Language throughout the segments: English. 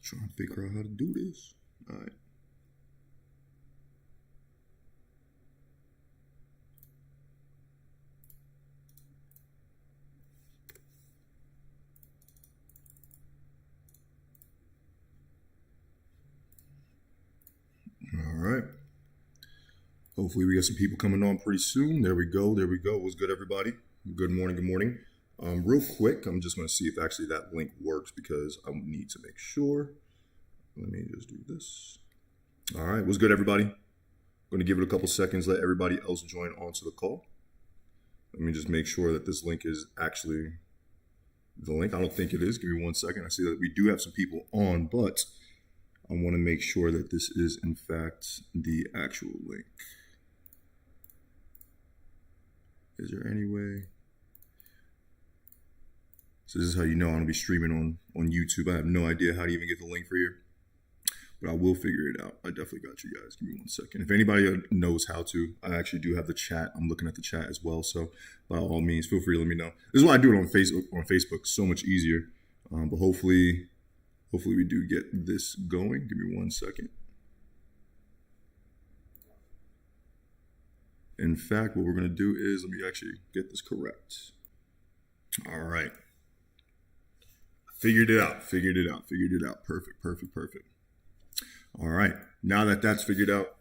Trying to figure out how to do this. All right. All right. Hopefully we get some people coming on pretty soon. There we go. There we go. What's good, everybody? Good morning. Good morning. Real quick, I'm just going to see if actually that link works because I need to make sure. Let me just do this. All right. What's good, everybody? I'm going to give it a couple seconds, let everybody else join onto the call. Let me just make sure that this link is actually the link. I don't think it is. Give me 1 second. I see that we do have some people on, but I want to make sure that this is, in fact, the actual link. Is there any way? So this is how you know I'm going to be streaming on YouTube. I have no idea how to even get the link for you, but I will figure it out. I definitely got you guys. Give me 1 second. If anybody knows how to, I actually do have the chat. I'm looking at the chat as well. So by all means, feel free to let me know. This is why I do it on Facebook. So much easier. But hopefully we do get this going. Give me 1 second. In fact, what we're going to do is, let me actually get this correct. All right. Figured it out. Perfect. All right. Now that that's figured out,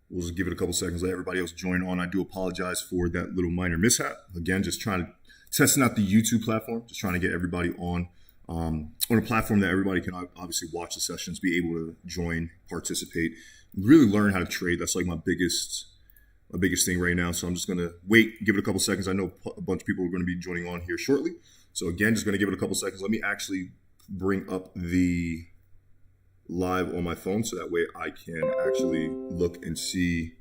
we'll just give it a couple seconds, let everybody else join on. I do apologize for that little minor mishap. Again, just testing out the YouTube platform, just trying to get everybody on a platform that everybody can obviously watch the sessions, be able to join, participate, really learn how to trade. That's like my biggest thing right now. So I'm just going to wait, give it a couple seconds. I know a bunch of people are going to be joining on here shortly. So again, just going to give it a couple seconds. Let me actually bring up the live on my phone so that way I can actually look and see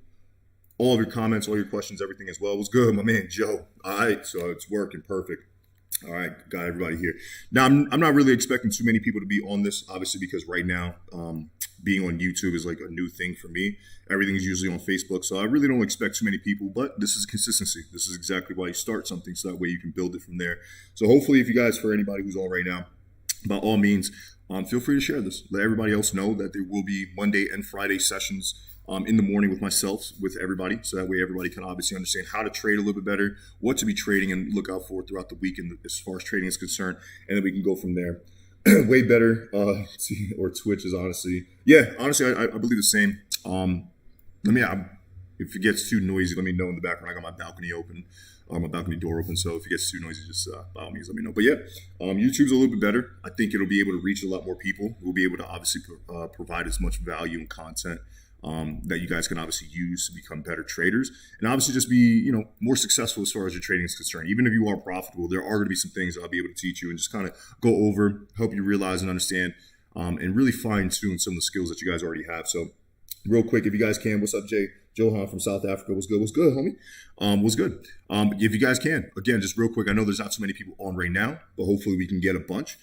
all of your comments, all your questions, everything as well. What's good, my man, Joe? All right, so it's working perfect. All right, got everybody here. Now, I'm not really expecting too many people to be on this, obviously, because right now, being on YouTube is like a new thing for me. Everything is usually on Facebook, so I really don't expect too many people, but this is consistency. This is exactly why you start something, so that way you can build it from there. So hopefully, if you guys, for anybody who's on right now, by all means, feel free to share this. Let everybody else know that there will be Monday and Friday sessions in the morning with myself, with everybody. So that way everybody can obviously understand how to trade a little bit better, what to be trading and look out for throughout the week as far as trading is concerned. And then we can go from there. Way better. Or Twitch is honestly. Yeah, honestly, I believe the same. If it gets too noisy, let me know in the background. I got my balcony open. My balcony door open, so if it gets too noisy, just by all means let me know. But yeah, YouTube's a little bit better. I think it'll be able to reach a lot more people. We'll be able to obviously provide as much value and content that you guys can obviously use to become better traders, and obviously just be more successful as far as your trading is concerned. Even if you are profitable, there are going to be some things that I'll be able to teach you and just kind of go over, help you realize and understand, and really fine tune some of the skills that you guys already have. So real quick, if you guys can, what's up, Jay? Johan from South Africa. What's good? What's good, homie? What's good? If you guys can, again, just real quick, I know there's not too many people on right now, but hopefully we can get a bunch.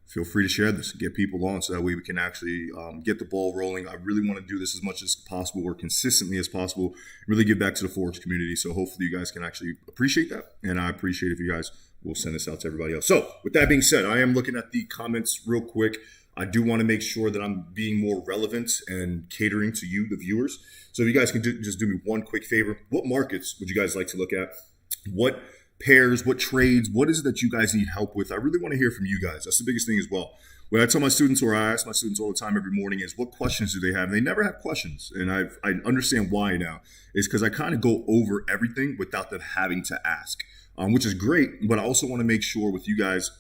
Feel free to share this, get people on, so that way we can actually get the ball rolling. I really want to do this as much as possible or consistently as possible, really give back to the Forex community. So hopefully you guys can actually appreciate that. And I appreciate if you guys will send this out to everybody else. So with that being said, I am looking at the comments real quick. I do want to make sure that I'm being more relevant and catering to you, the viewers. So if you guys can just do me one quick favor, what markets would you guys like to look at? What pairs, what trades, what is it that you guys need help with? I really want to hear from you guys. That's the biggest thing as well. What I tell my students, or I ask my students all the time every morning, is what questions do they have? And they never have questions. And I understand why now. Is because I kind of go over everything without them having to ask, which is great. But I also want to make sure with you guys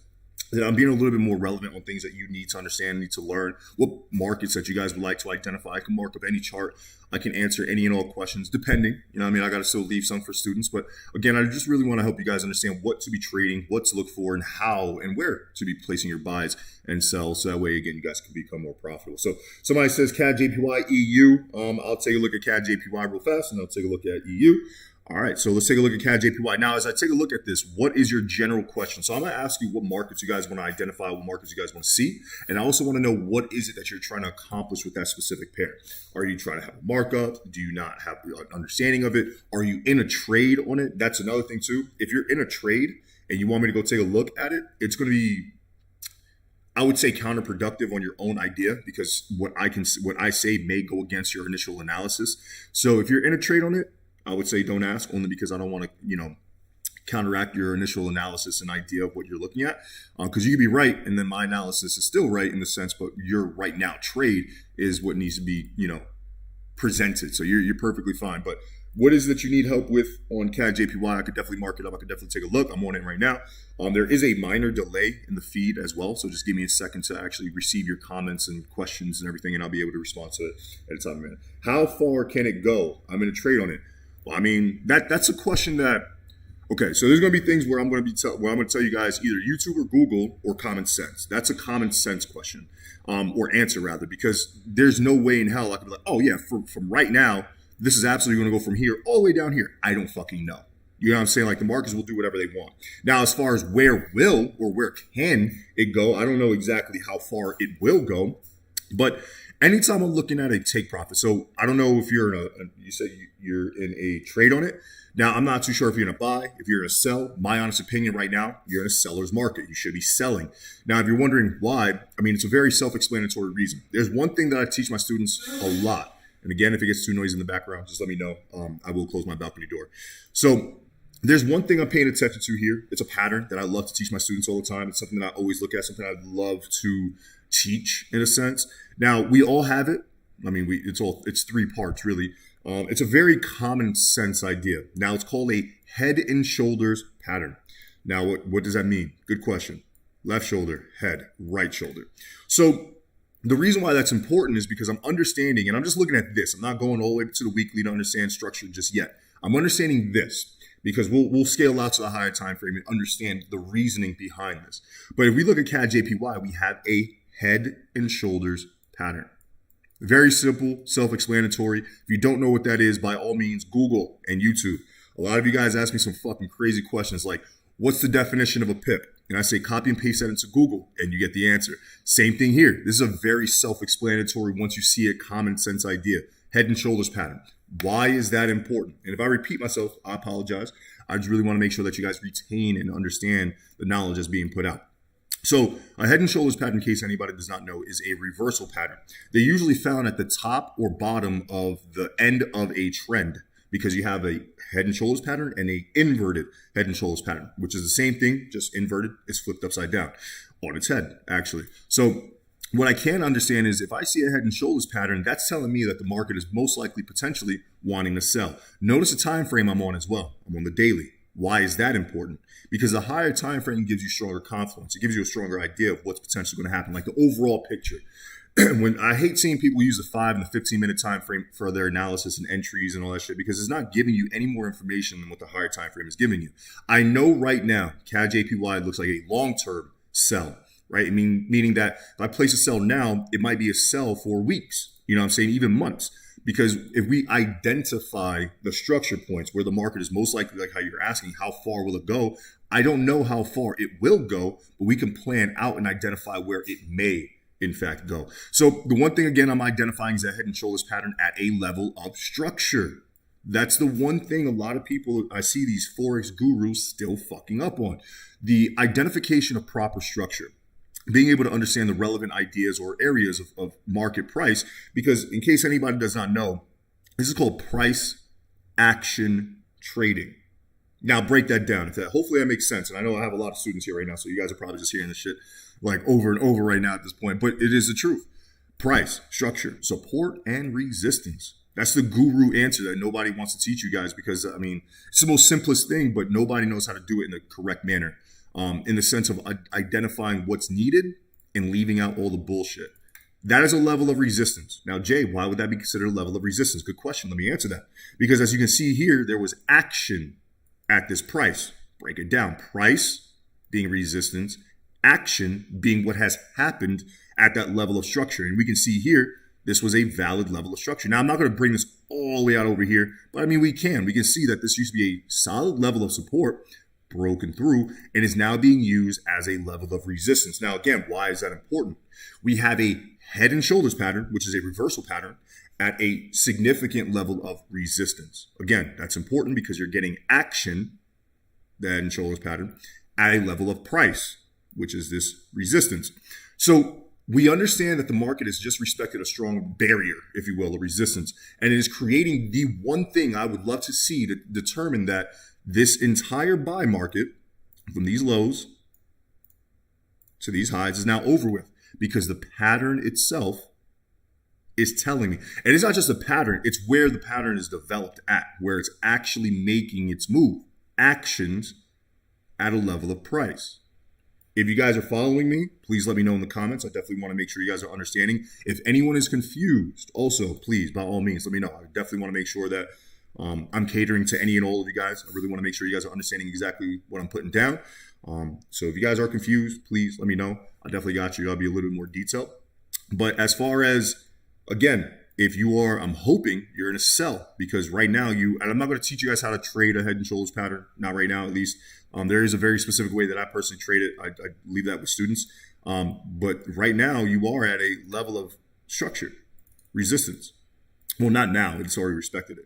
that I'm being a little bit more relevant on things that you need to understand, need to learn, what markets that you guys would like to identify. I can mark up any chart. I can answer any and all questions, depending. I got to still leave some for students. But again, I just really want to help you guys understand what to be trading, what to look for, and how and where to be placing your buys and sells. So that way, again, you guys can become more profitable. So somebody says CAD JPY EU. I'll take a look at CAD JPY real fast, and I'll take a look at EU. All right, so let's take a look at CAD JPY. Now, as I take a look at this, what is your general question? So I'm going to ask you what markets you guys want to identify, what markets you guys want to see. And I also want to know what is it that you're trying to accomplish with that specific pair. Are you trying to have a markup? Do you not have an understanding of it? Are you in a trade on it? That's another thing too. If you're in a trade and you want me to go take a look at it, it's going to be, I would say counterproductive on your own idea, because what I say may go against your initial analysis. So if you're in a trade on it, I would say don't ask, only because I don't want to, counteract your initial analysis and idea of what you're looking at. Because you could be right, and then my analysis is still right in the sense, but your right now trade is what needs to be, presented. So you're perfectly fine. But what is that you need help with on CAD JPY? I could definitely mark it up. I could definitely take a look. I'm on it right now. There is a minor delay in the feed as well. So just give me a second to actually receive your comments and questions and everything, and I'll be able to respond to it at a time in a minute. How far can it go? I'm in a trade on it. Well, I mean, that's a question that, okay, so there's going to be things where I'm going to tell you guys either YouTube or Google or common sense. That's a common sense question, or answer rather, because there's no way in hell I could be like, oh yeah, from right now, this is absolutely going to go from here all the way down here. I don't fucking know. You know what I'm saying? Like, the markets will do whatever they want. Now, as far as where will or where can it go, I don't know exactly how far it will go. But anytime I'm looking at a take profit, so I don't know if you're you said you're in a trade on it. Now, I'm not too sure if you're going to buy, if you're going to sell. My honest opinion right now, you're in a seller's market. You should be selling. Now, if you're wondering why, I mean, it's a very self-explanatory reason. There's one thing that I teach my students a lot. And again, if it gets too noisy in the background, just let me know. I will close my balcony door. So there's one thing I'm paying attention to here. It's a pattern that I love to teach my students all the time. It's something that I always look at, something I love to teach in a sense. Now, we all have it. I mean, it's 3 parts really. It's a very common sense idea. Now, it's called a head and shoulders pattern. Now, what does that mean? Good question. Left shoulder, head, right shoulder. So the reason why that's important is because I'm understanding, and I'm just looking at this. I'm not going all the way to the weekly to understand structure just yet. I'm understanding this because we'll scale out to the higher time frame and understand the reasoning behind this. But if we look at CAD JPY, we have a head and shoulders pattern. Very simple, self-explanatory. If you don't know what that is, by all means, Google and YouTube. A lot of you guys ask me some fucking crazy questions like, what's the definition of a pip? And I say, copy and paste that into Google, and you get the answer. Same thing here. This is a very self-explanatory, once you see it, common sense idea. Head and shoulders pattern. Why is that important? And if I repeat myself, I apologize. I just really want to make sure that you guys retain and understand the knowledge that's being put out. So a head and shoulders pattern, in case anybody does not know, is a reversal pattern. They're usually found at the top or bottom of the end of a trend, because you have a head and shoulders pattern and a inverted head and shoulders pattern, which is the same thing, just inverted. It's flipped upside down on its head, actually. So what I can understand is if I see a head and shoulders pattern, that's telling me that the market is most likely potentially wanting to sell. Notice the time frame I'm on as well. I'm on the daily. Why is that important? Because the higher time frame gives you stronger confidence. It gives you a stronger idea of what's potentially going to happen, like the overall picture. When I hate seeing people use the 5 and the 15-minute time frame for their analysis and entries and all that shit, because it's not giving you any more information than what the higher time frame is giving you. I know right now CAD JPY looks like a long-term sell, right? I mean, meaning that if I place a sell now, it might be a sell for weeks. You know what I'm saying? Even months. Because if we identify the structure points where the market is most likely, like how you're asking, how far will it go? I don't know how far it will go, but we can plan out and identify where it may in fact go. So the one thing, again, I'm identifying is a head and shoulders pattern at a level of structure. That's the one thing a lot of people, I see these Forex gurus still fucking up on. The identification of proper structure. Being able to understand the relevant ideas or areas of market price, because in case anybody does not know, this is called price action trading. Now break that down. Hopefully that makes sense. And I know I have a lot of students here right now, so you guys are probably just hearing this shit like over and over right now at this point, but it is the truth. Price, structure, support, and resistance. That's the guru answer that nobody wants to teach you guys, because I mean, it's the most simplest thing, but nobody knows how to do it in the correct manner. In the sense of identifying what's needed and leaving out all the bullshit. That is a level of resistance. Now, Jay, why would that be considered a level of resistance? Good question. Let me answer that. Because as you can see here, there was action at this price. Break it down. Price being resistance, action being what has happened at that level of structure. And we can see here, this was a valid level of structure. Now, I'm not going to bring this all the way out over here, but I mean, we can. We can see that this used to be a solid level of support, broken through, and is now being used as a level of resistance. Now, again, why is that important? We have a head and shoulders pattern, which is a reversal pattern, at a significant level of resistance. Again, that's important because you're getting action, the head and shoulders pattern, at a level of price, which is this resistance. So we understand that the market has just respected a strong barrier, if you will, a resistance, and it is creating the one thing I would love to see to determine that this entire buy market from these lows to these highs is now over with, because the pattern itself is telling me. And it's not just a pattern, it's where the pattern is developed at, where it's actually making its move, actions at a level of price. If you guys are following me, please let me know in the comments. I definitely want to make sure you guys are understanding. If anyone is confused, also, please, by all means, let me know. I definitely want to make sure that I'm catering to any and all of you guys. I really want to make sure you guys are understanding exactly what I'm putting down. So if you guys are confused, please let me know. I definitely got you. I'll be a little bit more detailed. But as far as, again, if you are, I'm hoping you're in a sell, because right now and I'm not going to teach you guys how to trade a head and shoulders pattern, not right now at least. There is a very specific way that I personally trade it. I leave that with students. But right now you are at a level of structure, resistance. Well, not now, it's already respected it.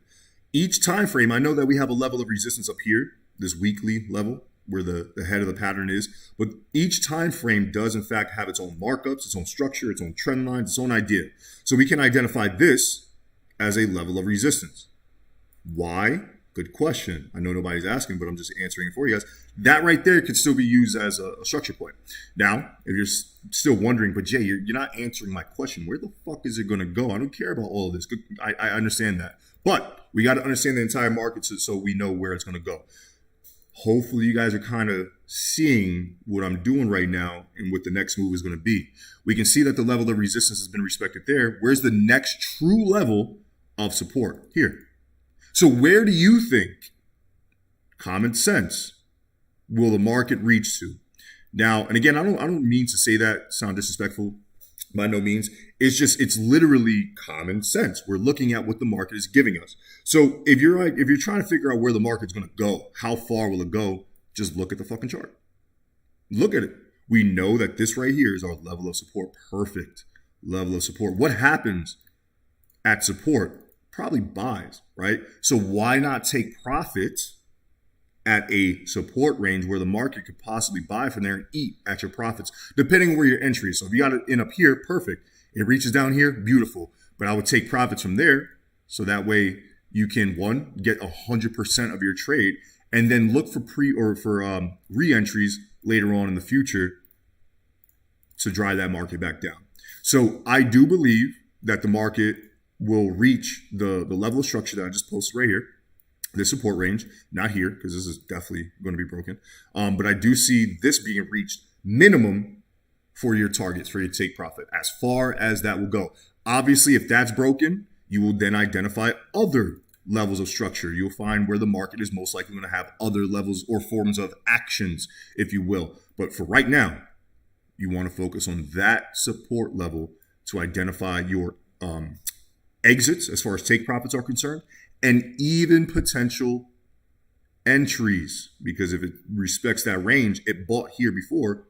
Each time frame, I know that we have a level of resistance up here, this weekly level, where the head of the pattern is, but each time frame does in fact have its own markups, its own structure, its own trend lines, its own idea. So we can identify this as a level of resistance. Why? Good question. I know nobody's asking, but I'm just answering it for you guys. That right there could still be used as a structure point. Now, if you're still wondering, but Jay, you're not answering my question. Where the fuck is it going to go? I don't care about all of this. I understand that. But we got to understand the entire market so we know where it's going to go. Hopefully you guys are kind of seeing what I'm doing right now and what the next move is going to be. We can see that the level of resistance has been respected there. Where's the next true level of support? Here. So where do you think, common sense, will the market reach to? Now, and again, I don't mean to say that, sound disrespectful, by no means. It's literally common sense. We're looking at what the market is giving us. So if you're trying to figure out where the market's going to go, how far will it go, just look at the fucking chart. Look at it. We know that this right here is our level of support. Perfect level of support. What happens at support? Probably buys, right? So why not take profits at a support range where the market could possibly buy from there and eat at your profits, depending on where your entry is. So if you got it in up here, perfect. It reaches down here, beautiful. But I would take profits from there, so that way you can, one, get 100% of your trade, and then look for re-entries later on in the future to drive that market back down. So I do believe that the market will reach the level of structure that I just posted right here, this support range, not here, because this is definitely going to be broken. But I do see this being reached minimum for your targets, for your take profit, as far as that will go. Obviously, if that's broken, you will then identify other levels of structure. You'll find where the market is most likely going to have other levels or forms of actions, if you will. But for right now, you want to focus on that support level to identify your exits as far as take profits are concerned, and even potential entries, because if it respects that range, it bought here before,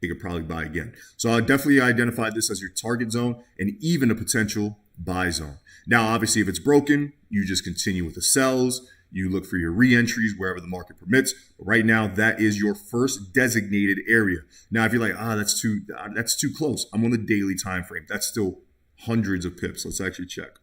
it could probably buy again. So I definitely identify this as your target zone and even a potential buy zone. Now, obviously, if it's broken, you just continue with the sells. You look for your re-entries wherever the market permits. But right now, that is your first designated area. Now, if you're like, that's too close. I'm on the daily time frame. That's still hundreds of pips. Let's actually check.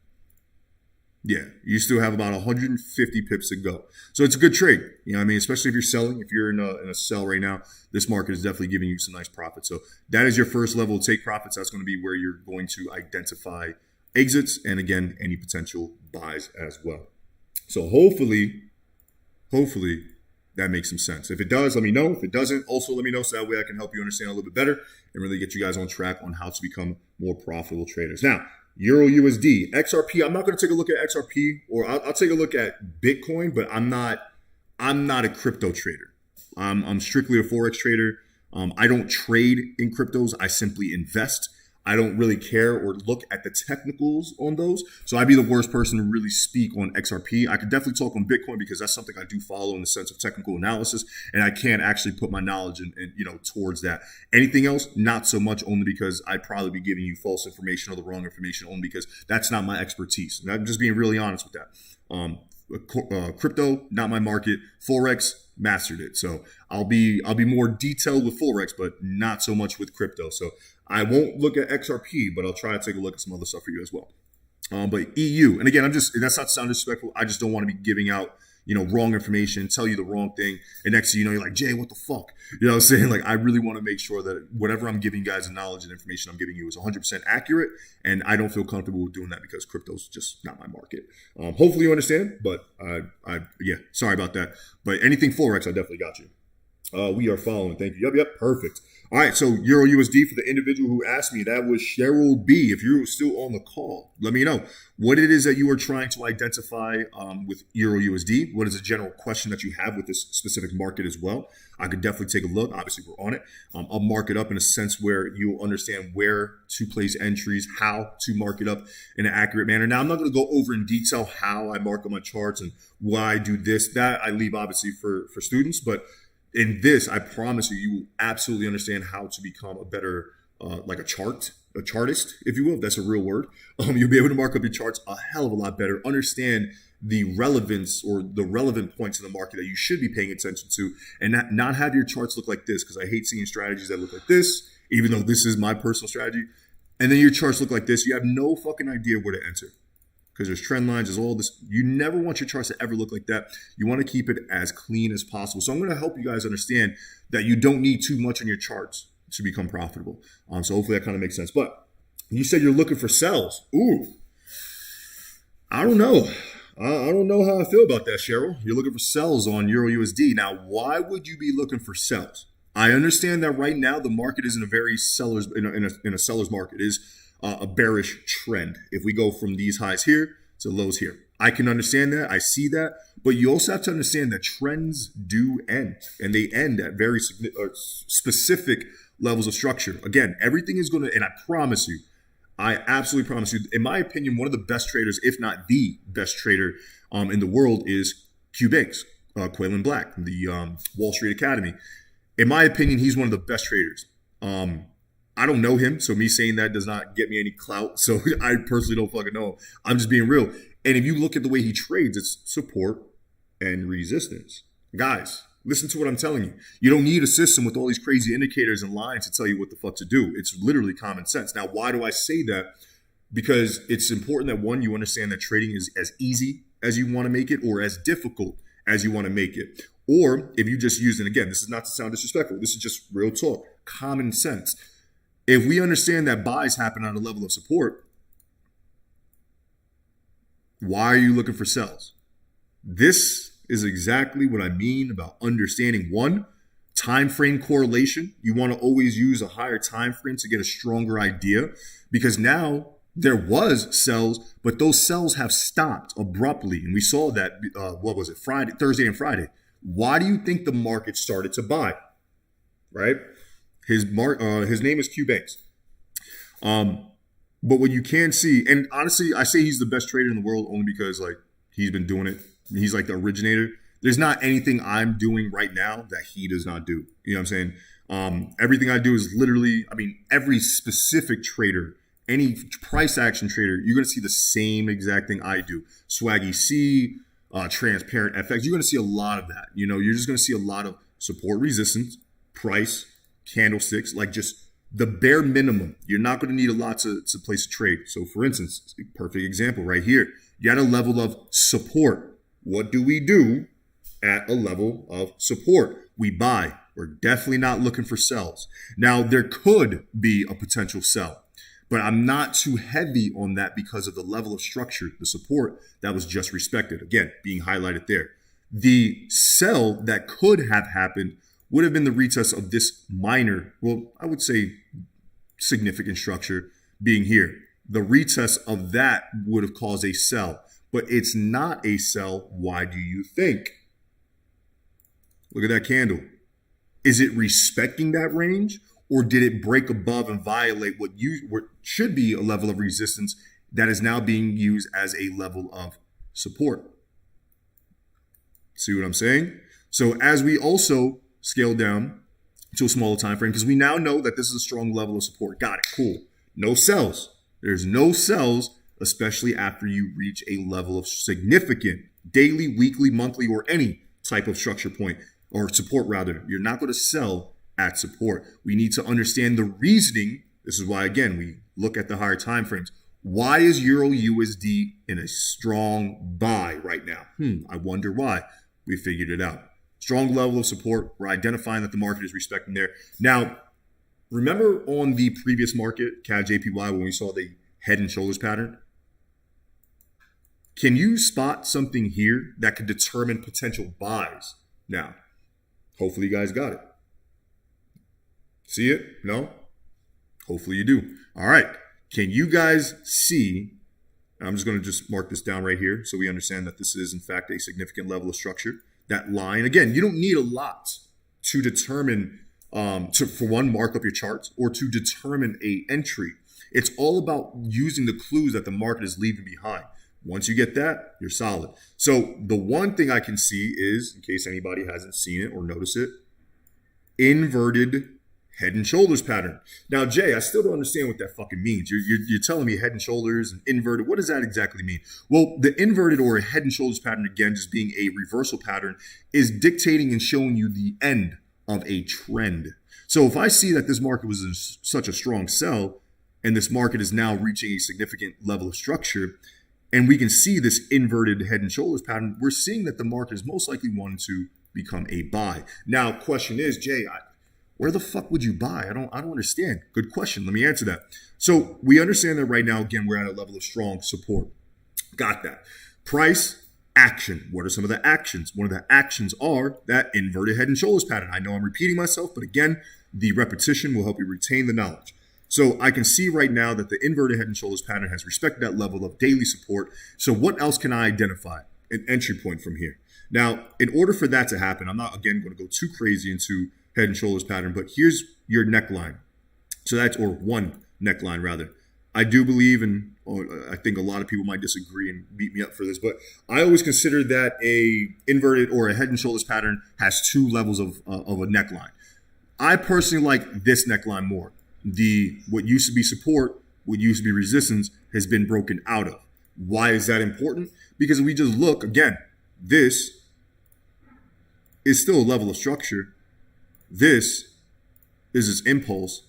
Yeah, you still have about 150 pips to go. So it's a good trade. You know what I mean? Especially if you're selling. If you're in a sell right now, this market is definitely giving you some nice profits. So that is your first level of take profits. That's going to be where you're going to identify exits and, again, any potential buys as well. So hopefully that makes some sense. If it does, let me know. If it doesn't, also let me know, so that way I can help you understand a little bit better and really get you guys on track on how to become more profitable traders. Now, EURUSD, XRP. I'm not going to take a look at XRP, or I'll take a look at Bitcoin, but I'm not a crypto trader. I'm strictly a Forex trader. I don't trade in cryptos. I simply invest. I don't really care or look at the technicals on those. So I'd be the worst person to really speak on XRP. I could definitely talk on Bitcoin because that's something I do follow in the sense of technical analysis, and I can actually put my knowledge in towards that. Anything else, not so much, only because I'd probably be giving you false information or the wrong information, only because that's not my expertise. And I'm just being really honest with that. Crypto, not my market. Forex, mastered it. So I'll be more detailed with Forex, but not so much with crypto. So I won't look at XRP, but I'll try to take a look at some other stuff for you as well. But EU, and again, that's not to sound disrespectful. I just don't want to be giving out, wrong information, tell you the wrong thing. And next thing you know, you're like, Jay, what the fuck? You know what I'm saying? Like, I really want to make sure that whatever I'm giving you guys, the knowledge and information I'm giving you is 100% accurate. And I don't feel comfortable with doing that because crypto's just not my market. Hopefully you understand, but yeah, sorry about that. But anything Forex, I definitely got you. We are following. Thank you. Yep. Perfect. All right. So EURUSD for the individual who asked me, that was Cheryl B. If you're still on the call, let me know what it is that you are trying to identify with EURUSD. What is a general question that you have with this specific market as well? I could definitely take a look. Obviously, we're on it. I'll mark it up in a sense where you'll understand where to place entries, how to mark it up in an accurate manner. Now, I'm not going to go over in detail how I mark up my charts and why I do this. That I leave obviously for students, but in this, I promise you, you will absolutely understand how to become a better, like a chartist, if you will. If that's a real word. You'll be able to mark up your charts a hell of a lot better. Understand the relevance or the relevant points in the market that you should be paying attention to, and not have your charts look like this. Because I hate seeing strategies that look like this, even though this is my personal strategy. And then your charts look like this. You have no fucking idea where to enter. Because there's trend lines, there's all this. You never want your charts to ever look like that. You want to keep it as clean as possible. So I'm going to help you guys understand that you don't need too much on your charts to become profitable. So hopefully that kind of makes sense. But you said you're looking for sells. Ooh, I don't know. I don't know how I feel about that, Cheryl. You're looking for sells on EURUSD. Now, why would you be looking for sells? I understand that right now the market is in a very seller's in a seller's market. It is a bearish trend. If we go from these highs here to lows here, I can understand that. I see that. But you also have to understand that trends do end, and they end at very specific levels of structure. Again, everything is going to, and I promise you, I absolutely promise you, in my opinion, one of the best traders, if not the best trader in the world, is Q Banks, Quaylen Black, the Wall Street Academy. In my opinion, he's one of the best traders. I don't know him, so me saying that does not get me any clout. So I personally don't fucking know him. I'm just being real. And if you look at the way he trades, it's support and resistance. Guys, listen to what I'm telling you. You don't need a system with all these crazy indicators and lines to tell you what the fuck to do. It's literally common sense. Now, why do I say that? Because it's important that, one, you understand that trading is as easy as you want to make it or as difficult as you want to make it. Or if you just use, and again, this is not to sound disrespectful, this is just real talk, common sense. If we understand that buys happen on a level of support, why are you looking for sells? This is exactly what I mean about understanding, one, time frame correlation. You want to always use a higher time frame to get a stronger idea, because now there was sells, but those sells have stopped abruptly. And we saw that, Thursday and Friday. Why do you think the market started to buy? Right? His name is Q Banks. But what you can see, and honestly, I say he's the best trader in the world only because like he's been doing it. He's like the originator. There's not anything I'm doing right now that he does not do. You know what I'm saying? Everything I do is literally, every specific trader, any price action trader, you're going to see the same exact thing I do. Swaggy C, transparent FX. You're going to see a lot of that. You're just going to see a lot of support, resistance, price, candlesticks, like just the bare minimum. You're not going to need a lot to place a trade. So for instance, a perfect example right here. You at a level of support. What do we do at a level of support? We buy. We're definitely not looking for sells. Now, there could be a potential sell, but I'm not too heavy on that because of the level of structure, the support that was just respected. Again, being highlighted there. The sell that could have happened would have been the retest of this minor, well, I would say significant structure being here. The retest of that would have caused a sell, but it's not a sell. Why do you think? Look at that candle. Is it respecting that range, or did it break above and violate what should be a level of resistance that is now being used as a level of support? See what I'm saying? So as we also scale down to a smaller time frame, because we now know that this is a strong level of support. Got it. Cool. No sells. There's no sells, especially after you reach a level of significant daily, weekly, monthly, or any type of structure point or support rather. You're not going to sell at support. We need to understand the reasoning This is why, again, we look at the higher time frames. Why is Euro USD in a strong buy right now? I wonder why. We figured it out. Strong level of support. We're identifying that the market is respecting there. Now, remember on the previous market, CAD JPY, when we saw the head and shoulders pattern? Can you spot something here that could determine potential buys? Now, hopefully you guys got it. See it? No? Hopefully you do. All right. Can you guys see? I'm just going to just mark this down right here so we understand that this is, in fact, a significant level of structure. That line, again, you don't need a lot to determine, for one, mark up your charts or to determine a entry. It's all about using the clues that the market is leaving behind. Once you get that, you're solid. So the one thing I can see is, in case anybody hasn't seen it or noticed it, inverted head and shoulders pattern. Now, Jay, I still don't understand what that fucking means. You're telling me head and shoulders and inverted. What does that exactly mean? Well, the inverted or head and shoulders pattern, again, just being a reversal pattern, is dictating and showing you the end of a trend. So if I see that this market was in such a strong sell and this market is now reaching a significant level of structure, and we can see this inverted head and shoulders pattern, we're seeing that the market is most likely wanting to become a buy. Now, question is, Jay, where the fuck would you buy? I don't understand. Good question. Let me answer that. So we understand that right now, again, we're at a level of strong support. Got that. Price, action. What are some of the actions? One of the actions are that inverted head and shoulders pattern. I know I'm repeating myself, but again, the repetition will help you retain the knowledge. So I can see right now that the inverted head and shoulders pattern has respected that level of daily support. So what else can I identify? An entry point from here. Now, in order for that to happen, I'm not, again, going to go too crazy into head and shoulders pattern, but here's your neckline. So that's, or one neckline rather. I do believe, and I think a lot of people might disagree and beat me up for this, but I always consider that a inverted or a head and shoulders pattern has two levels of a neckline. I personally like this neckline more. What used to be support, what used to be resistance has been broken out of. Why is that important? Because if we just look, again, this is still a level of structure. This is its impulse.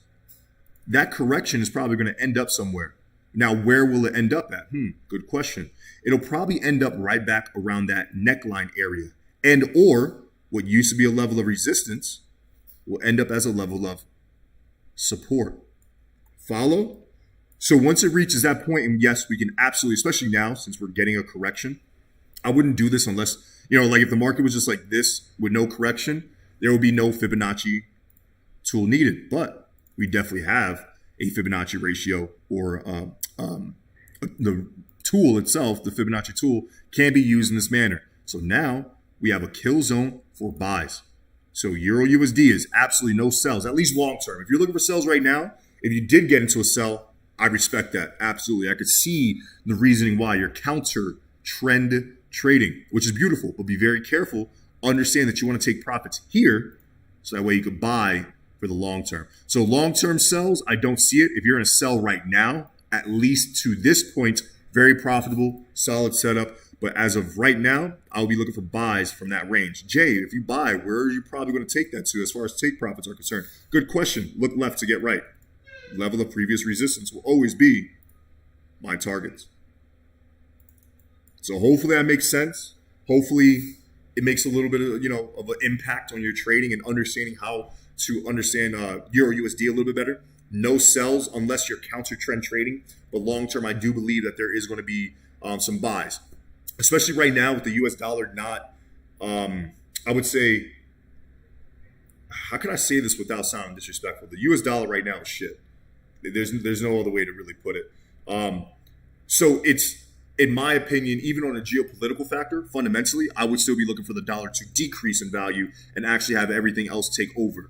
That correction is probably going to end up somewhere. Now, where will it end up at? Good question. It'll probably end up right back around that neckline area. And or what used to be a level of resistance will end up as a level of support. Follow? So once it reaches that point, and yes, we can absolutely, especially now since we're getting a correction, I wouldn't do this unless, like if the market was just like this with no correction, there will be no Fibonacci tool needed. But we definitely have a Fibonacci ratio, or the tool itself, the Fibonacci tool, can be used in this manner. So now we have a kill zone for buys. So Euro USD is absolutely no sells, at least long term. If you're looking for sells right now, if you did get into a sell, I respect that. Absolutely. I could see the reasoning why. You're counter trend trading, which is beautiful, but be very careful. Understand that you want to take profits here so that way you could buy for the long term. So long-term sells, I don't see it. If you're in a sell right now, at least to this point, very profitable, solid setup. But as of right now, I'll be looking for buys from that range. Jay, if you buy, where are you probably going to take that to as far as take profits are concerned? Good question. Look left to get right. Level of previous resistance will always be my targets. So hopefully that makes sense. Hopefully it makes a little bit of, of an impact on your trading and understanding how to understand Euro USD a little bit better. No sells unless you're counter trend trading. But long term, I do believe that there is going to be some buys, especially right now with the US dollar not, I would say, how can I say this without sounding disrespectful? The US dollar right now is shit. There's no other way to really put it. So it's, in my opinion, even on a geopolitical factor, fundamentally, I would still be looking for the dollar to decrease in value and actually have everything else take over.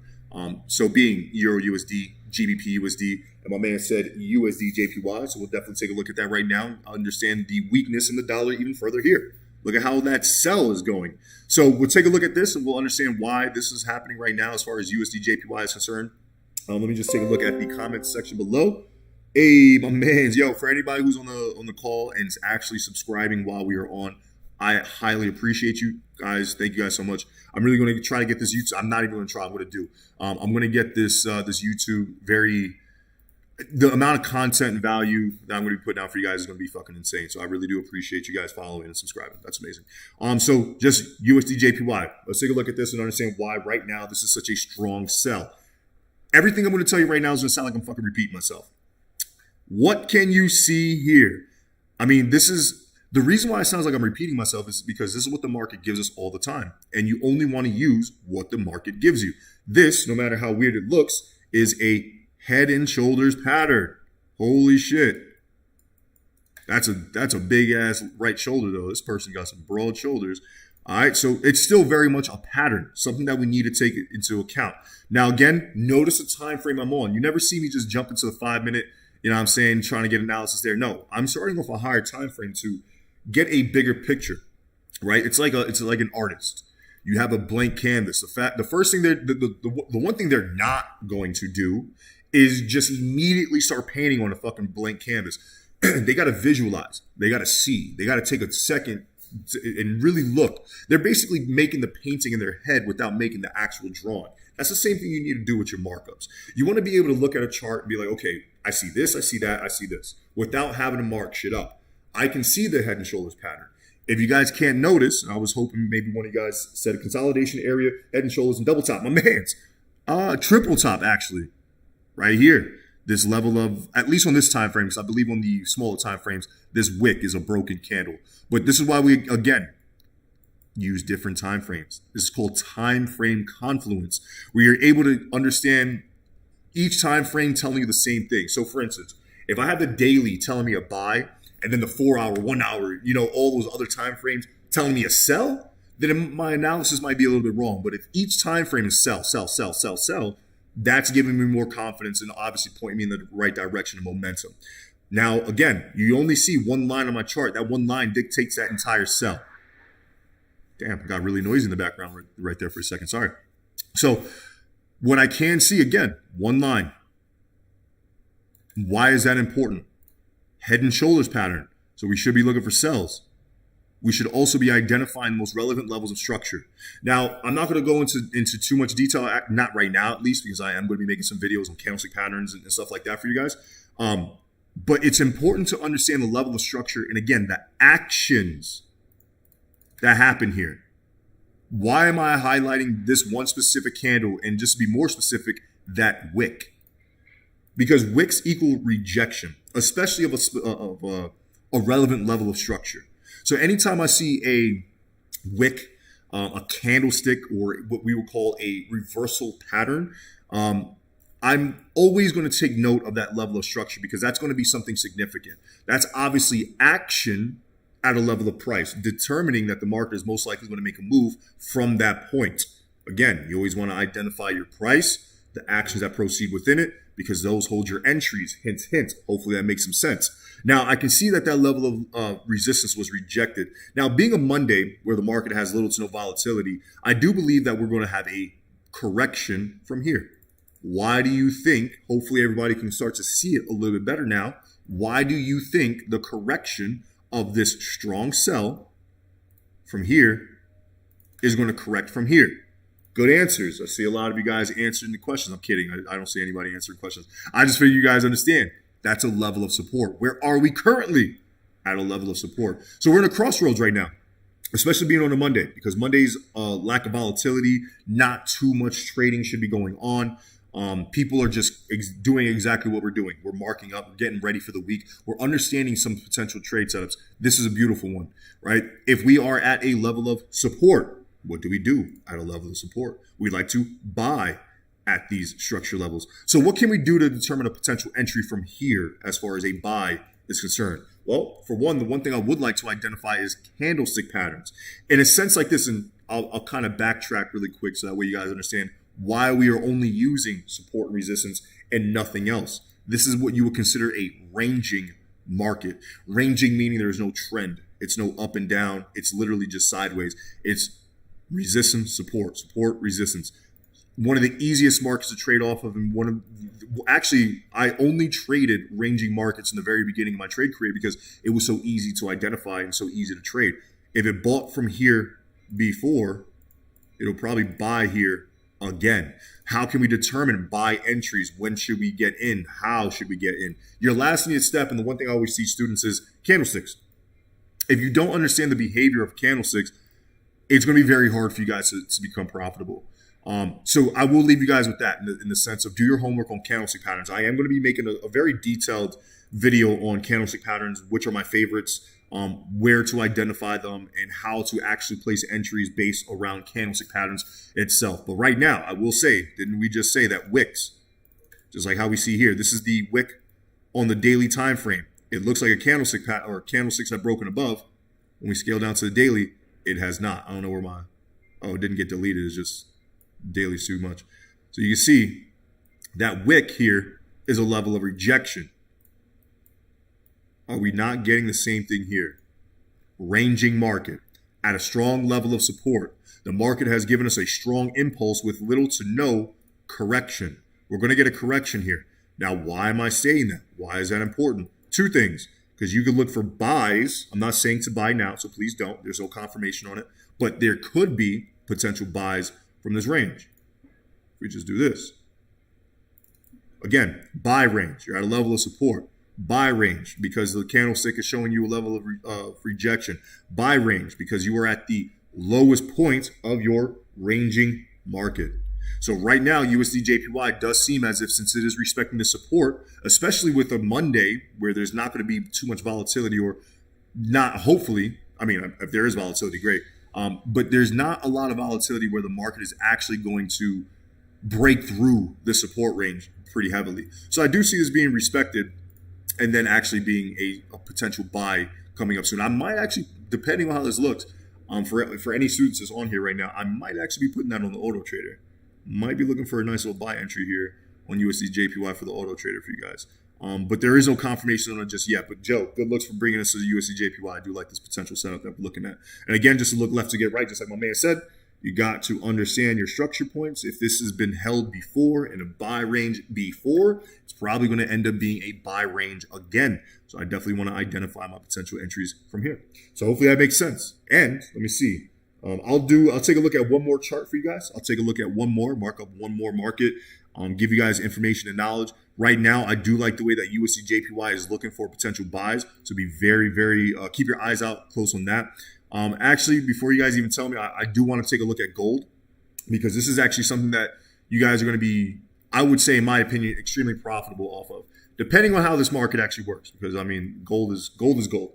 So being Euro USD, GBP USD, and my man said USD JPY. So we'll definitely take a look at that right now. Understand the weakness in the dollar even further here. Look at how that sell is going. So we'll take a look at this and we'll understand why this is happening right now as far as USD JPY is concerned. Let me just take a look at the comments section below. Hey, my mans, for anybody who's on the call and is actually subscribing while we are on, I highly appreciate you guys. Thank you guys so much. I'm really going to try to get this YouTube. I'm not even going to try. I'm going to do. I'm going to get this YouTube very the amount of content and value that I'm going to be putting out for you guys is going to be fucking insane. So I really do appreciate you guys following and subscribing. That's amazing. So just USD JPY. Let's take a look at this and understand why right now this is such a strong sell. Everything I'm going to tell you right now is going to sound like I'm fucking repeating myself. What can you see here? I mean, this is the reason why it sounds like I'm repeating myself is because this is what the market gives us all the time. And you only want to use what the market gives you. This, no matter how weird it looks, is a head and shoulders pattern. Holy shit. That's a big ass right shoulder though. This person got some broad shoulders. All right, so it's still very much a pattern, something that we need to take into account. Now again, notice the time frame I'm on. You never see me just jump into the 5 minute, you know what I'm saying, trying to get analysis there. No, I'm starting off a higher time frame to get a bigger picture, right? It's like an artist. You have a blank canvas. The first thing the one thing they're not going to do is just immediately start painting on a fucking blank canvas. They got to visualize. They got to see. They got to take a second and really look. They're basically making the painting in their head without making the actual drawing. That's the same thing you need to do with your markups. You want to be able to look at a chart and be like, okay, I see this, I see that, I see this, without having to mark shit up. I can see the head and shoulders pattern. If you guys can't notice, I was hoping maybe one of you guys said a consolidation area, head and shoulders, and double top. My man's triple top actually. Right here, this level of, at least on this time frame, because I believe on the smaller time frames, this wick is a broken candle. But this is why we, again, use different time frames. This is called time frame confluence, where you're able to understand each time frame telling you the same thing. So for instance, if I have the daily telling me a buy, and then the 4 hour, 1 hour, you know, all those other time frames telling me a sell, then my analysis might be a little bit wrong. But if each time frame is sell, sell, sell, sell, sell, that's giving me more confidence and obviously pointing me in the right direction of momentum. Now, again, you only see one line on my chart. That one line dictates that entire sell. Damn, it got really noisy in the background right there for a second. Sorry. So what I can see, again, one line. Why is that important? Head and shoulders pattern. So we should be looking for sells. We should also be identifying the most relevant levels of structure. Now, I'm not going to go into too much detail, not right now at least, because I am going to be making some videos on candlestick patterns and stuff like that for you guys. But it's important to understand the level of structure and, again, the actions that happen here. Why am I highlighting this one specific candle and, just to be more specific, that wick? Because wicks equal rejection, especially of a relevant level of structure. So anytime I see a wick, a candlestick, or what we would call a reversal pattern, I'm always going to take note of that level of structure because that's going to be something significant. That's obviously action at a level of price, determining that the market is most likely going to make a move from that point. Again, you always want to identify your price, the actions that proceed within it, because those hold your entries. Hint, hint. Hopefully that makes some sense. Now, I can see that level of resistance was rejected. Now, being a Monday where the market has little to no volatility, I do believe that we're going to have a correction from here. Why do you think, hopefully everybody can start to see it a little bit better now, why do you think the correction of this strong sell from here is going to correct from here? Good answers. I see a lot of you guys answering the questions. I'm kidding. I don't see anybody answering questions. I just figure you guys understand. That's a level of support. Where are we currently? At a level of support. So we're in a crossroads right now, especially being on a Monday, because Monday's lack of volatility, not too much trading should be going on. People are just doing exactly what we're doing. We're marking up, we're getting ready for the week. We're understanding some potential trade setups. This is a beautiful one, right? If we are at a level of support, what do we do at a level of support? We like to buy at these structure levels. So what can we do to determine a potential entry from here as far as a buy is concerned? Well, for one, the one thing I would like to identify is candlestick patterns. In a sense like this, and I'll kind of backtrack really quick so that way you guys understand why we are only using support and resistance and nothing else. This is what you would consider a ranging market. Ranging meaning there's no trend. It's no up and down. It's literally just sideways. It's resistance, support, support, resistance. One of the easiest markets to trade off of, and I only traded ranging markets in the very beginning of my trade career because it was so easy to identify and so easy to trade. If it bought from here before, it'll probably buy here again. How can we determine buy entries? When should we get in? How should we get in? Your last needed step, and the one thing I always teach students is candlesticks. If you don't understand the behavior of candlesticks, it's going to be very hard for you guys to become profitable. So I will leave you guys with that in the sense of do your homework on candlestick patterns. I am going to be making a very detailed video on candlestick patterns, which are my favorites, where to identify them, and how to actually place entries based around candlestick patterns itself. But right now, I will say, didn't we just say that wicks, just like how we see here, this is the wick on the daily time frame. It looks like a candlestick or candlesticks have broken above. When we scale down to the daily, it has not. I don't know where it didn't get deleted. It's just daily's too much. So you can see that wick here is a level of rejection. Are we not getting the same thing here? Ranging market at a strong level of support. The market has given us a strong impulse with little to no correction. We're going to get a correction here. Now, why am I saying that? Why is that important? Two things. Because you could look for buys. I'm not saying to buy now, so please don't. There's no confirmation on it. But there could be potential buys from this range. If we just do this. Again, buy range. You're at a level of support. Buy range because the candlestick is showing you a level of rejection. Buy range because you are at the lowest point of your ranging market. So right now, USD JPY does seem as if, since it is respecting the support, especially with a Monday where there's not going to be too much volatility, or not, hopefully, I mean, if there is volatility, great. But there's not a lot of volatility where the market is actually going to break through the support range pretty heavily. So I do see this being respected and then actually being a potential buy coming up soon. I might actually, depending on how this looks, for any students that's on here right now, I might actually be putting that on the auto trader. Might be looking for a nice little buy entry here on USD JPY for the auto trader for you guys. But there is no confirmation on it just yet. But Joe, good looks for bringing us to the USD JPY. I do like this potential setup that we're looking at. And again, just to look left to get right, just like my man said, you got to understand your structure points. If this has been held before in a buy range before, it's probably going to end up being a buy range again. So I definitely want to identify my potential entries from here. So hopefully that makes sense. And let me see. I'll take a look at one more chart for you guys. I'll take a look at one more, mark up one more market, give you guys information and knowledge. Right now, I do like the way that USD JPY is looking for potential buys. So be very, very, keep your eyes out close on that. Actually, before you guys even tell me, I do want to take a look at gold, because this is actually something that you guys are going to be, I would say, in my opinion, extremely profitable off of, depending on how this market actually works. Because I mean, gold is gold.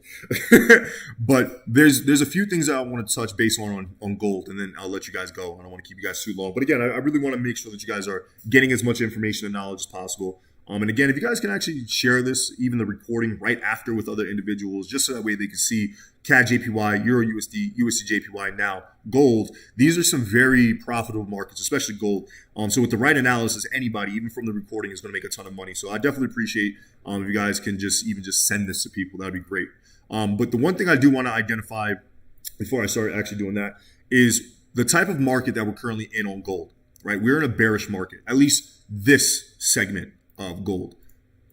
But there's a few things that I want to touch base on gold, and then I'll let you guys go. I don't want to keep you guys too long. But again, I really want to make sure that you guys are getting as much information and knowledge as possible. And again, if you guys can actually share this, even the recording right after with other individuals, just so that way they can see CAD JPY, Euro USD, USD JPY, now gold. These are some very profitable markets, especially gold. So with the right analysis, anybody, even from the recording, is going to make a ton of money. So I definitely appreciate if you guys can just send this to people. That'd be great. But the one thing I do want to identify before I start actually doing that is the type of market that we're currently in on gold, right? We're in a bearish market, at least this segment of gold.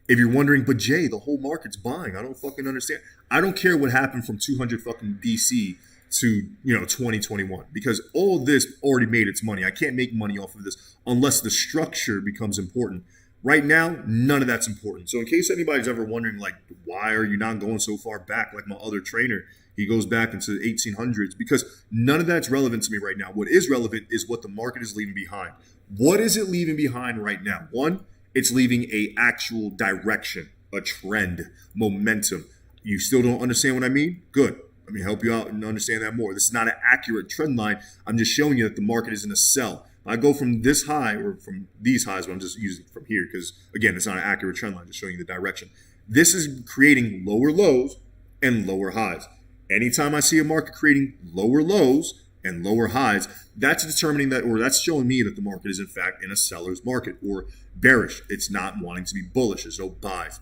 If you're wondering, but Jay, the whole market's buying. I don't fucking understand. I don't care what happened from 200 fucking BC to 2021, because all this already made its money. I can't make money off of this unless the structure becomes important. Right now, none of that's important. So in case anybody's ever wondering, like, why are you not going so far back like my other trainer? He goes back into the 1800s, because none of that's relevant to me right now. What is relevant is what the market is leaving behind. What is it leaving behind right now? One, it's leaving a actual direction, a trend, momentum. You still don't understand what I mean? Good. Let me help you out and understand that more. This is not an accurate trend line. I'm just showing you that the market is in a sell. I go from this high, or from these highs, but I'm just using from here because, again, it's not an accurate trend line, just showing you the direction. This is creating lower lows and lower highs. Anytime I see a market creating lower lows and lower highs, that's determining that, or that's showing me that the market is in fact in a seller's market, or bearish. It's not wanting to be bullish. There's no buys.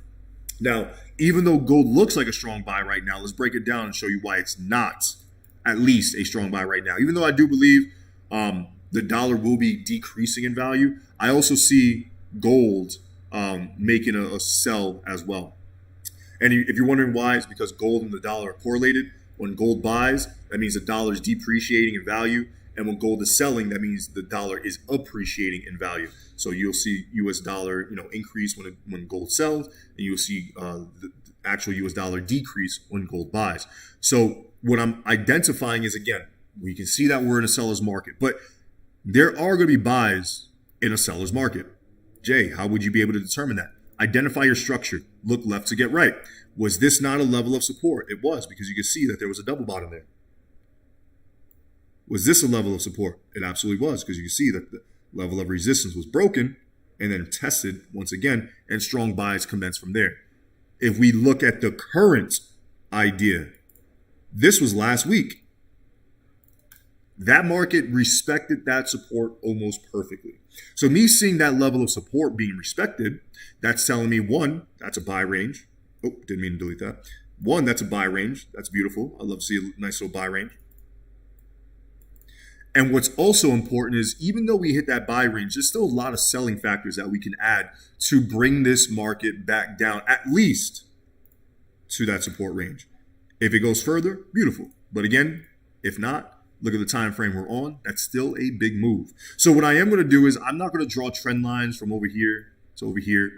Now, even though gold looks like a strong buy right now, let's break it down and show you why it's not at least a strong buy right now. Even though I do believe the dollar will be decreasing in value, I also see gold making a sell as well. And if you're wondering why, it's because gold and the dollar are correlated. When gold buys, that means the dollar is depreciating in value. And when gold is selling, that means the dollar is appreciating in value. So you'll see US dollar, increase when gold sells, and you'll see the actual US dollar decrease when gold buys. So what I'm identifying is, again, we can see that we're in a seller's market, but there are going to be buys in a seller's market. Jay, how would you be able to determine that? Identify your structure. Look left to get right. Was this not a level of support? It was, because you can see that there was a double bottom there. Was this a level of support? It absolutely was, because you can see that the level of resistance was broken and then tested once again, and strong buys commenced from there. If we look at the current idea, this was last week. That market respected that support almost perfectly. So me seeing that level of support being respected, that's telling me, one, that's a buy range. Oh, didn't mean to delete that. One, that's a buy range. That's beautiful. I love to see a nice little buy range. And what's also important is, even though we hit that buy range, there's still a lot of selling factors that we can add to bring this market back down, at least to that support range. If it goes further, beautiful. But again, if not, look at the time frame we're on. That's still a big move. So what I am going to do is, I'm not going to draw trend lines from over here to over here.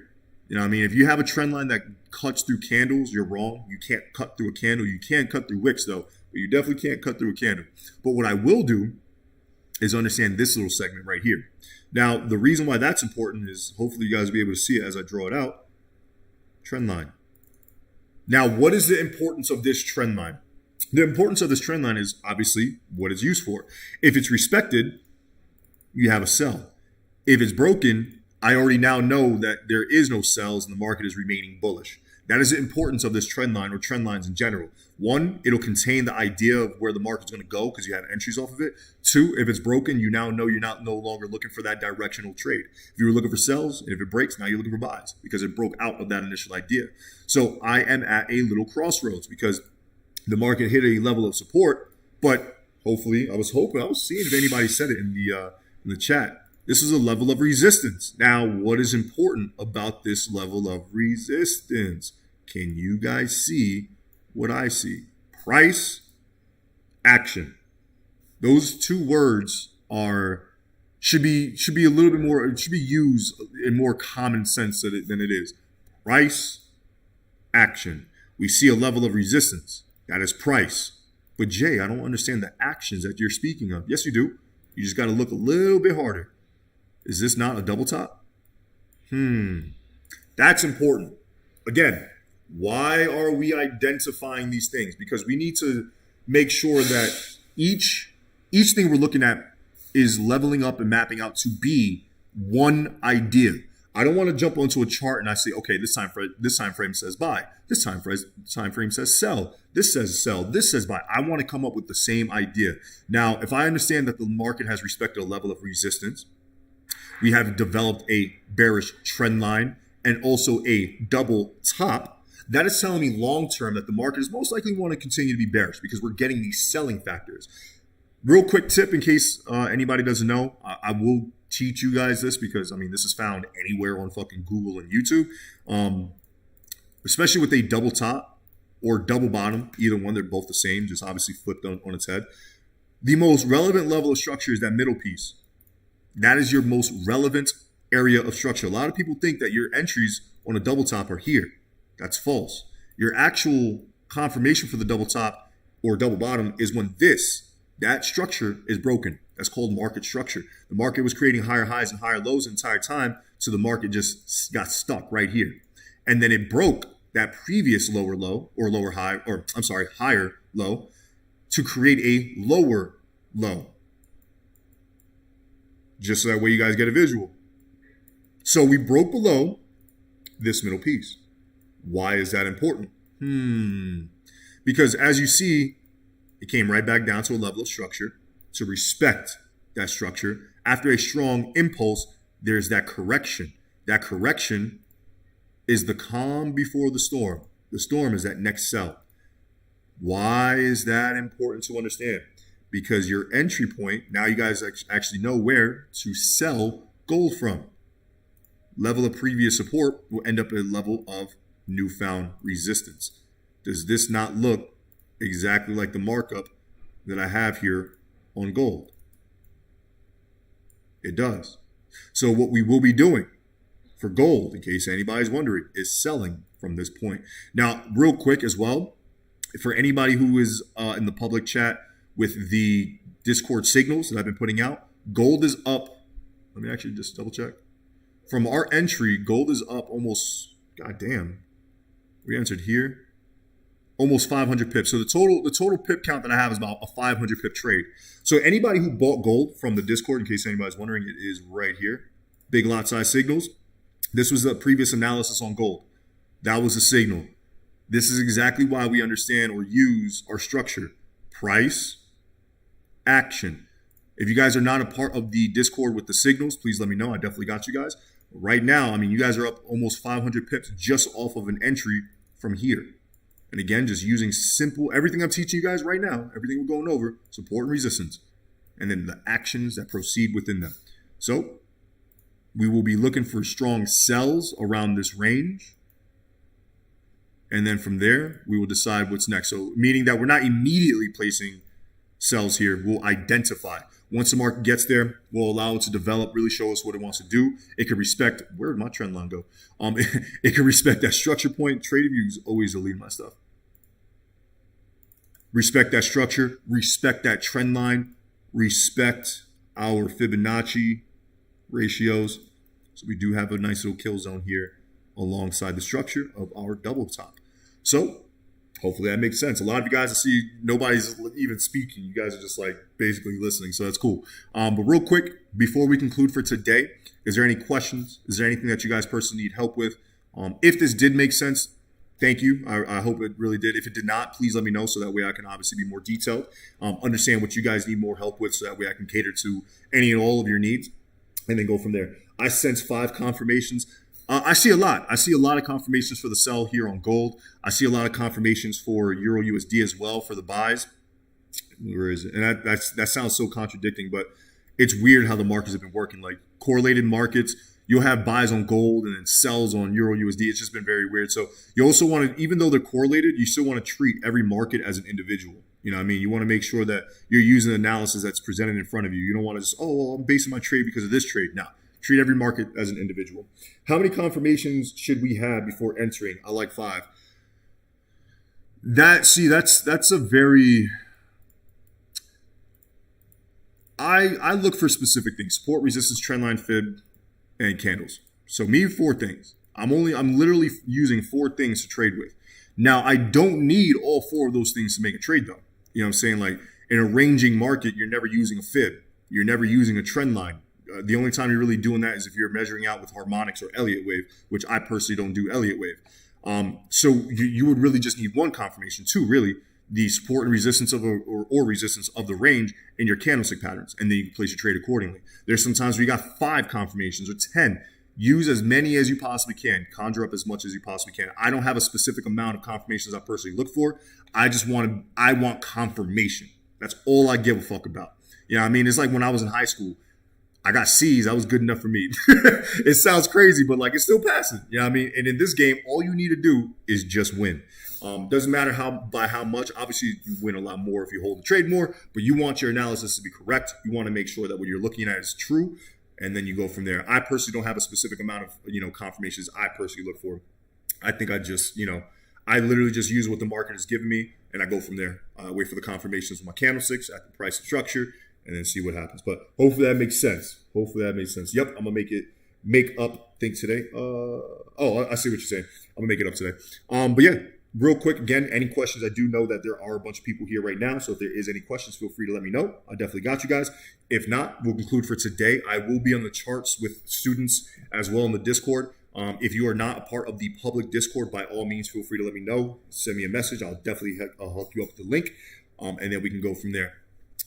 You know what I mean? If you have a trend line that cuts through candles, you're wrong. You can't cut through a candle. You can cut through wicks, though. But you definitely can't cut through a candle. But what I will do is understand this little segment right here. Now, the reason why that's important is, hopefully you guys will be able to see it as I draw it out. Trend line. Now, what is the importance of this trend line? The importance of this trend line is obviously what it's used for. If it's respected, you have a sell. If it's broken, I already now know that there is no sells and the market is remaining bullish. That is the importance of this trend line, or trend lines in general. One, it'll contain the idea of where the market's going to go because you have entries off of it. Two, if it's broken, you now know you're no longer looking for that directional trade. If you were looking for sells, and if it breaks, now you're looking for buys because it broke out of that initial idea. So I am at a little crossroads because the market hit a level of support, but hopefully, I was seeing if anybody said it in the chat. This is a level of resistance. Now, what is important about this level of resistance? Can you guys see what I see? Price, action. Those two words should be a little bit more. It should be used in more common sense than it is. Price, action. We see a level of resistance. That is price. But Jay, I don't understand the actions that you're speaking of. Yes, you do. You just got to look a little bit harder. Is this not a double top? That's important. Again, why are we identifying these things? Because we need to make sure that each thing we're looking at is leveling up and mapping out to be one idea. I don't want to jump onto a chart and I say, okay, this time frame says buy. This time frame says sell. This says sell. This says buy. I want to come up with the same idea. Now, if I understand that the market has respected a level of resistance, we have developed a bearish trend line and also a double top, that is telling me long term that the market is most likely want to continue to be bearish because we're getting these selling factors. Real quick tip in case anybody doesn't know, I will teach you guys this because, this is found anywhere on fucking Google and YouTube, especially with a double top or double bottom, either one, they're both the same, just obviously flipped on its head. The most relevant level of structure is that middle piece. That is your most relevant area of structure. A lot of people think that your entries on a double top are here. That's false. Your actual confirmation for the double top or double bottom is when that structure is broken. That's called market structure. The market was creating higher highs and higher lows the entire time, so the market just got stuck right here. And then it broke that previous lower low or higher low to create a lower low. Just so that way you guys get a visual. So we broke below this middle piece. Why is that important? Because as you see, it came right back down to a level of structure. To respect that structure, after a strong impulse, there's that correction. That correction is the calm before the storm. The storm is that next sell. Why is that important to understand? Because your entry point, now you guys actually know where to sell gold from. Level of previous support will end up at a level of newfound resistance. Does this not look exactly like the markup that I have here on gold? It does. So what we will be doing for gold, in case anybody's wondering, is selling from this point. Now, real quick as well, for anybody who is in the public chat with the Discord signals that I've been putting out, gold is up. Let me actually just double check. From our entry, gold is up almost, goddamn, we entered here, almost 500 pips. So the total pip count that I have is about a 500 pip trade. So anybody who bought gold from the Discord, in case anybody's wondering, it is right here. Big lot size signals. This was the previous analysis on gold. That was a signal. This is exactly why we understand or use our structure. Price, action. If you guys are not a part of the Discord with the signals, please let me know. I definitely got you guys. Right now, I mean, you guys are up almost 500 pips just off of an entry from here. And again, just using simple, everything I'm teaching you guys right now, everything we're going over, support and resistance, and then the actions that proceed within them. So we will be looking for strong sells around this range. And then from there, we will decide what's next. So meaning that we're not immediately placing sells here. We'll identify. Once the market gets there, we'll allow it to develop, really show us what it wants to do. It can respect, where did my trend line go? It can respect that structure point. TradingView is always the lead my stuff. Respect that structure, respect that trend line, respect our Fibonacci ratios. So we do have a nice little kill zone here alongside the structure of our double top. So hopefully that makes sense. A lot of you guys, I see nobody's even speaking. You guys are just like basically listening. So that's cool. But real quick, before we conclude for today, is there any questions? Is there anything that you guys personally need help with? If this did make sense, thank you. I hope it really did. If it did not, please let me know so that way I can obviously be more detailed, understand what you guys need more help with so that way I can cater to any and all of your needs and then go from there. I sense 5 confirmations. I see a lot. I see a lot of confirmations for the sell here on gold. I see a lot of confirmations for EURUSD as well for the buys. Where is it? And that sounds so contradicting, but it's weird how the markets have been working. Like correlated markets, you'll have buys on gold and then sells on EURUSD. It's just been very weird. So you also want to, even though they're correlated, you still want to treat every market as an individual. You know what I mean? You want to make sure that you're using analysis that's presented in front of you. You don't want to just, oh, well, I'm basing my trade because of this trade. No. Treat every market as an individual. How many confirmations should we have before entering? I like 5. That's a very, I look for specific things: support, resistance, trend line, fib, and candles. So me, 4 things. I'm literally using 4 things to trade with. Now I don't need all 4 of those things to make a trade though. You know what I'm saying? Like in a ranging market, you're never using a fib. You're never using a trend line. The only time you're really doing that is if you're measuring out with harmonics or Elliott wave, which I personally don't do Elliott wave. So you would really just need 1 confirmation, 2 really, the support and resistance of or resistance of the range in your candlestick patterns, and then you can place your trade accordingly. There's sometimes where you got 5 confirmations or 10. Use as many as you possibly can. Conjure up as much as you possibly can. I don't have a specific amount of confirmations I personally look for. I want confirmation. That's all I give a fuck about. You know what I mean? It's like when I was in high school. I got C's. That was good enough for me. It sounds crazy, but like it's still passing. You know what I mean? And in this game, all you need to do is just win. Doesn't matter by how much. Obviously, you win a lot more if you hold the trade more, but you want your analysis to be correct. You want to make sure that what you're looking at is true, and then you go from there. I personally don't have a specific amount of confirmations I personally look for. I think I just I literally just use what the market has given me, and I go from there. Wait for the confirmations of my candlesticks at the price and structure, and then see what happens. But hopefully that makes sense. Yep, I'm gonna make up things today. I see what you're saying. I'm gonna make it up today. But yeah, real quick, again, any questions? I do know that there are a bunch of people here right now, so if there is any questions, feel free to let me know. I definitely got you guys. If not, we'll conclude for today. I will be on the charts with students as well in the Discord. If you are not a part of the public Discord, by all means, feel free to let me know. Send me a message. I'll definitely hook you up with the link, and then we can go from there.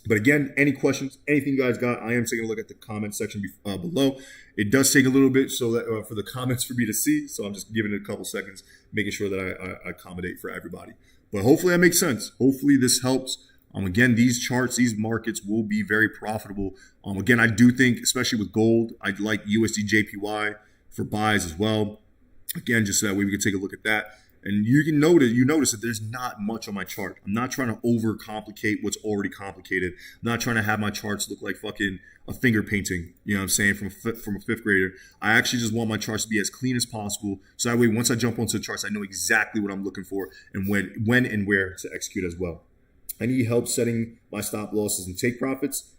But again, any questions, anything you guys got, I am taking a look at the comment section below. It does take a little bit so that for the comments for me to see, so I'm just giving it a couple seconds, making sure that I accommodate for everybody. But hopefully that makes sense. Hopefully this helps. Again, these charts, these markets will be very profitable. Again, I do think, especially with gold, I'd like USD JPY for buys as well. Again, just so that way we can take a look at that. And you notice that there's not much on my chart. I'm not trying to overcomplicate what's already complicated. I'm not trying to have my charts look like fucking a finger painting, you know what I'm saying, from a fifth grader. I actually just want my charts to be as clean as possible. So that way, once I jump onto the charts, I know exactly what I'm looking for and when and where to execute as well. I need help setting my stop losses and take profits.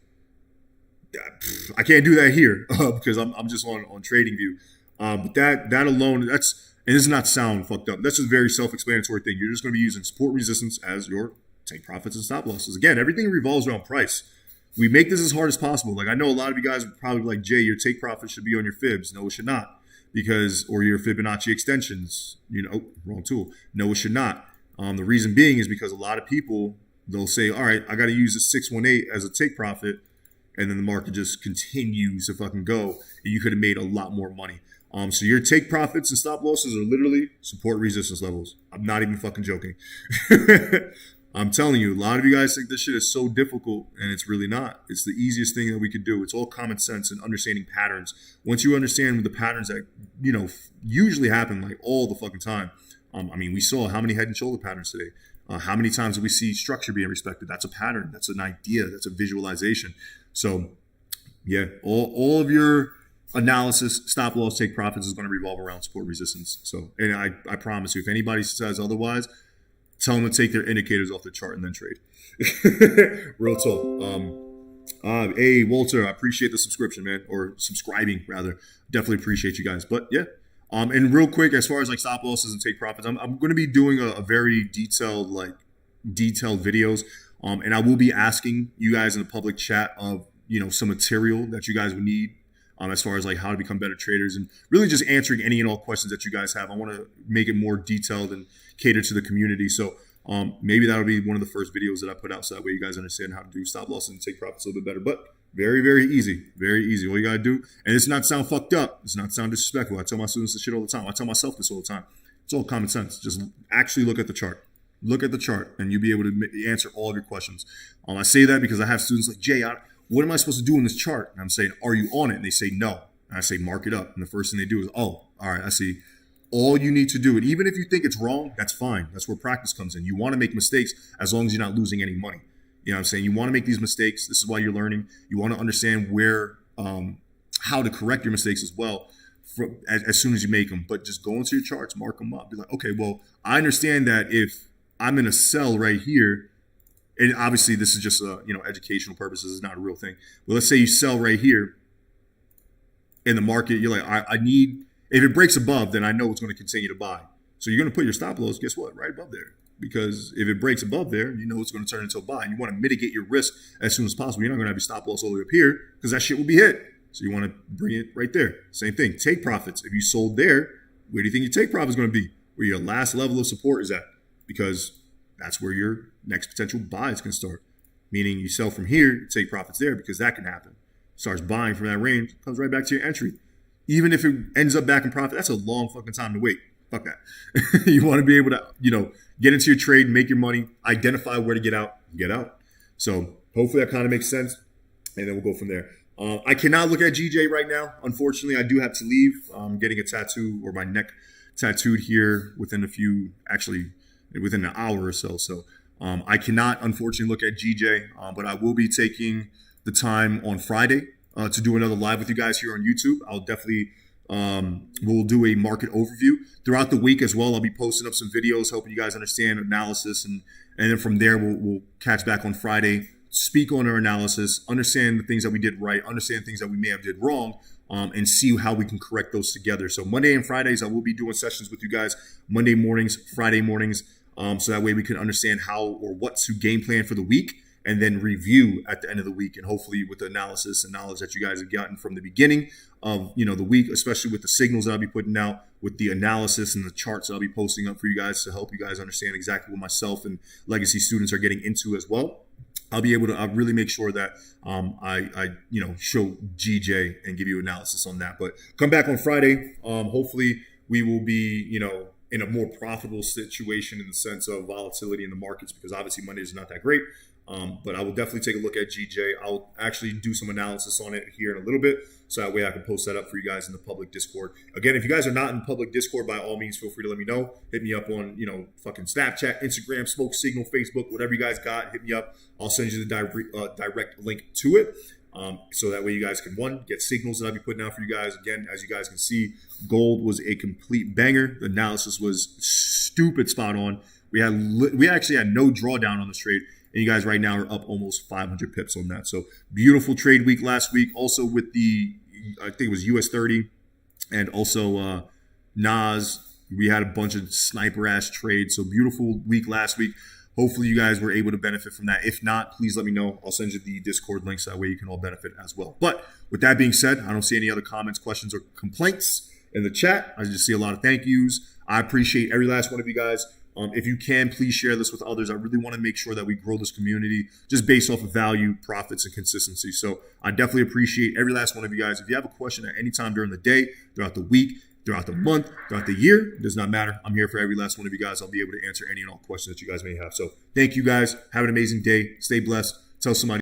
I can't do that here because I'm just on TradingView. But that alone, and this does not sound fucked up. That's just a very self-explanatory thing. You're just going to be using support resistance as your take profits and stop losses. Again, everything revolves around price. We make this as hard as possible. Like, I know a lot of you guys would probably be like, Jay, your take profit should be on your fibs. No, it should not. Or your Fibonacci extensions. Wrong tool. No, it should not. The reason being is because a lot of people, they'll say, all right, I got to use a 618 as a take profit. And then the market just continues to fucking go. And you could have made a lot more money. So your take profits and stop losses are literally support resistance levels. I'm not even fucking joking. I'm telling you, a lot of you guys think this shit is so difficult, and it's really not. It's the easiest thing that we could do. It's all common sense and understanding patterns. Once you understand the patterns that, usually happen like all the fucking time. We saw how many head and shoulder patterns today. How many times do we see structure being respected? That's a pattern. That's an idea. That's a visualization. So, yeah, all of your analysis, stop loss, take profits is going to revolve around support resistance. So, and I promise you, if anybody says otherwise, tell them to take their indicators off the chart and then trade. Real talk. Hey, Walter, I appreciate the subscription, man, or subscribing rather. Definitely appreciate you guys. But yeah. And real quick, as far as like stop losses and take profits, I'm going to be doing a very detailed videos. And I will be asking you guys in the public chat of, some material that you guys would need as far as like how to become better traders, and really just answering any and all questions that you guys have. I want to make it more detailed and cater to the community. So maybe that'll be one of the first videos that I put out, so that way you guys understand how to do stop loss and take profits a little bit better. But very, very easy. Very easy. All you got to do, and it's not sound fucked up. It's not sound disrespectful. I tell my students this shit all the time. I tell myself this all the time. It's all common sense. Just actually look at the chart. Look at the chart, and you'll be able to answer all of your questions. I say that because I have students like, Jay, what am I supposed to do in this chart? And I'm saying, are you on it? And they say, no. And I say, mark it up. And the first thing they do is, oh, all right, I see. All you need to do, and even if you think it's wrong, that's fine. That's where practice comes in. You want to make mistakes as long as you're not losing any money. You know what I'm saying? You want to make these mistakes. This is why you're learning. You want to understand how to correct your mistakes as well as soon as you make them. But just go into your charts, mark them up. Be like, okay, well, I understand that if I'm in a sell right here, and obviously this is just educational purposes, it's not a real thing. But let's say you sell right here in the market. You're like, I need, if it breaks above, then I know it's going to continue to buy. So you're going to put your stop loss, guess what? Right above there. Because if it breaks above there, you know it's going to turn into a buy. And you want to mitigate your risk as soon as possible. You're not going to have your stop loss all the way up here because that shit will be hit. So you want to bring it right there. Same thing. Take profits. If you sold there, where do you think your take profit is going to be? Where your last level of support is at. Because that's where your next potential buys can start. Meaning you sell from here, you take profits there because that can happen. Starts buying from that range, comes right back to your entry. Even if it ends up back in profit, that's a long fucking time to wait. Fuck that. You want to be able to, get into your trade, make your money, identify where to get out. So hopefully that kind of makes sense. And then we'll go from there. I cannot look at GJ right now. Unfortunately, I do have to leave. I'm getting a tattoo, or my neck tattooed here within an hour or so. So I cannot, unfortunately, look at GJ. But I will be taking the time on Friday to do another live with you guys here on YouTube. I'll definitely we'll do a market overview throughout the week as well. I'll be posting up some videos helping you guys understand analysis, and then from there we'll catch back on Friday, speak on our analysis, understand the things that we did right, understand things that we may have did wrong, and see how we can correct those together. So Monday and Fridays I will be doing sessions with you guys, Monday mornings, Friday mornings, so that way we can understand how or what to game plan for the week, and then review at the end of the week, and hopefully with the analysis and knowledge that you guys have gotten from the beginning of the week, especially with the signals that I'll be putting out, with the analysis and the charts that I'll be posting up for you guys to help you guys understand exactly what myself and legacy students are getting into as well. I'll be able to really make sure that I show GJ and give you analysis on that. But come back on Friday. Hopefully we will be in a more profitable situation in the sense of volatility in the markets, because obviously Monday is not that great. But I will definitely take a look at GJ. I'll actually do some analysis on it here in a little bit, so that way I can post that up for you guys in the public Discord. Again, if you guys are not in public Discord, by all means, feel free to let me know. Hit me up on, fucking Snapchat, Instagram, Smoke Signal, Facebook, whatever you guys got. Hit me up. I'll send you the direct link to it. So that way you guys can, one, get signals that I'll be putting out for you guys. Again, as you guys can see, gold was a complete banger. The analysis was stupid spot on. We actually had no drawdown on this trade. And you guys right now are up almost 500 pips on that. So beautiful trade week last week. Also with the, I think it was US 30 and also Nas. We had a bunch of sniper ass trades. So beautiful week last week. Hopefully you guys were able to benefit from that. If not, please let me know. I'll send you the Discord links. That way you can all benefit as well. But with that being said, I don't see any other comments, questions, or complaints in the chat. I just see a lot of thank yous. I appreciate every last one of you guys. If you can, please share this with others. I really want to make sure that we grow this community just based off of value, profits, and consistency. So I definitely appreciate every last one of you guys. If you have a question at any time during the day, throughout the week, throughout the month, throughout the year, it does not matter. I'm here for every last one of you guys. I'll be able to answer any and all questions that you guys may have. So thank you guys. Have an amazing day. Stay blessed. Tell somebody.